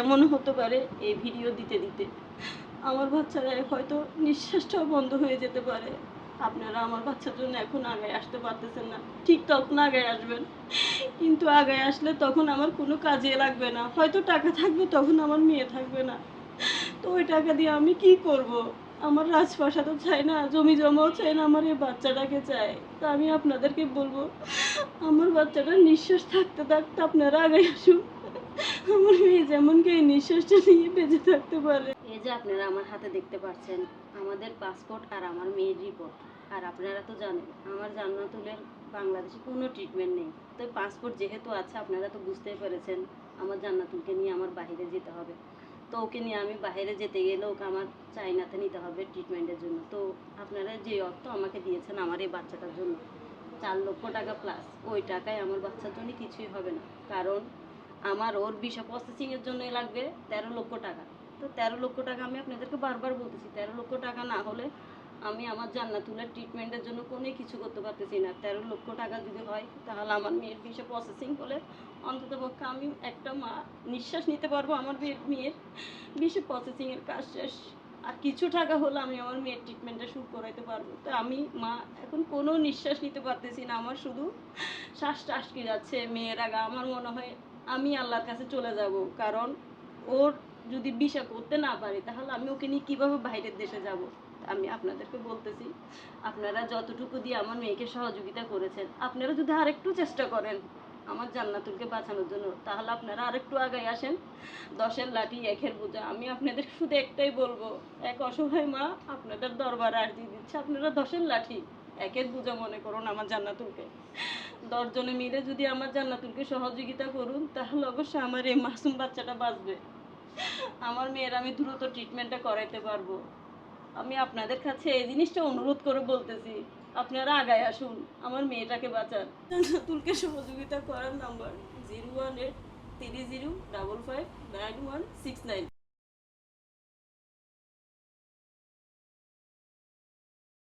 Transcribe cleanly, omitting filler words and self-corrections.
এমন হতে পারে এই ভিডিও দিতে দিতে আমার বাচ্চারা হয়তো নিঃশ্বাসটাও বন্ধ হয়ে যেতে পারে। আপনারা আমার বাচ্চার জন্য এখন আগায় আসতে পারতেছেন না, ঠিক তখন আগায় আসবেন, কিন্তু আগায় আসলে তখন আমার কোনো কাজে লাগবে না, হয়তো টাকা থাকবে তখন আমার মেয়ে থাকবে না। তো ওই টাকা দিয়ে আমি কি করব? আমার রাজপ্রাসাদও চাই না, জমি জমাও চাই না, আমার এই বাচ্চাটাকে চাই। তো আমি আপনাদেরকে বলবো, আমার বাচ্চাটা নিঃশ্বাস থাকতে থাকতে আপনারা আগায় আসুন, আমার মেয়ে যেমন কি এই নিঃশ্বাসটা নিয়ে বেঁচে থাকতে পারে। এই যে আপনারা আমার হাতে দেখতে পাচ্ছেন আমাদের পাসপোর্ট আর আমার মেয়ের রিপোর্ট। আর আপনারা তো জানেন আমার জান্নাতুলের বাংলাদেশে কোনো ট্রিটমেন্ট নেই। তো পাসপোর্ট যেহেতু আছে আপনারা তো বুঝতেই পেরেছেন আমার জান্নাতুলকে নিয়ে আমার বাইরে যেতে হবে। তো ওকে নিয়ে আমি বাইরে যেতে গেলে ওকে আমার চাইনাতে নিতে হবে ট্রিটমেন্টের জন্য। তো আপনারা যে অর্থ আমাকে দিয়েছেন আমার এই বাচ্চাটার জন্য 4 লক্ষ টাকা প্লাস, ওই টাকায় আমার বাচ্চার জন্য কিছুই হবে না। কারণ আমার ওর ভিসা প্রসেসিংয়ের জন্যই লাগবে 13 লক্ষ টাকা। তো 13 লক্ষ টাকা আমি আপনাদেরকে বারবার বলতেছি, 13 লক্ষ টাকা না হলে আমি আমার জান্নাতুলের ট্রিটমেন্টের জন্য কোনো কিছু করতে পারতেছি না। 13 লক্ষ টাকা যদি হয় তাহলে আমার মেয়ের ভিসা প্রসেসিং হলে অন্তত পক্ষে আমি একটা মা নিঃশ্বাস নিতে পারবো, আমার মেয়ের ভিসা প্রসেসিংয়ের কাজ শেষ। আর কিছু টাকা হলে আমি আমার মেয়ের ট্রিটমেন্টটা শুরু করাইতে পারবো। তো আমি মা এখন কোনো নিঃশ্বাস নিতে পারতেছি না, আমার শুধু শ্বাসটা আটকে যাচ্ছে। মেয়ের আগে আমার মনে হয় আমি আল্লাহর কাছে চলে যাব, কারণ ওর যদি ভিসা করতে না পারি তাহলে আমি ওকে নিয়ে কীভাবে বাইরের দেশে যাব। আমি আপনাদেরকে বলতেছি, আপনারা যতটুকু দিয়ে আমার মেয়েকে সহযোগিতা করেছেন আপনারা যদি আরেকটু চেষ্টা করেন আমার জান্নাতুলকে বাঁচানোর জন্য, তাহলে আপনারা আরেকটু আগায় আসেন। 10-এর লাঠি 1-এর বোঝা। আমি আপনাদের শুধু একটাই বলবো, এক অসহায় মা আপনাদের দরবারে আরজি দিচ্ছে, আপনারা 10-এর লাঠি 1-এর বোঝা মনে করুন আমার জান্নাতুলকে। 10 জনে মিলে যদি আমার জান্নাতুলকে সহযোগিতা করুন তাহলে অবশ্যই আমার এই মাসুম বাচ্চাটা বাঁচবে, আমার মেয়ের আমি দ্রুত ট্রিটমেন্টটা করাইতে পারবো। আমি আপনাদের কাছে এই জিনিসটা অনুরোধ করে বলতেছি, আপনারা আগায় আসুন, আমার মেয়েটাকে বাঁচান। জান্নাতুলকে সহযোগিতা করার নাম্বার 01830555169।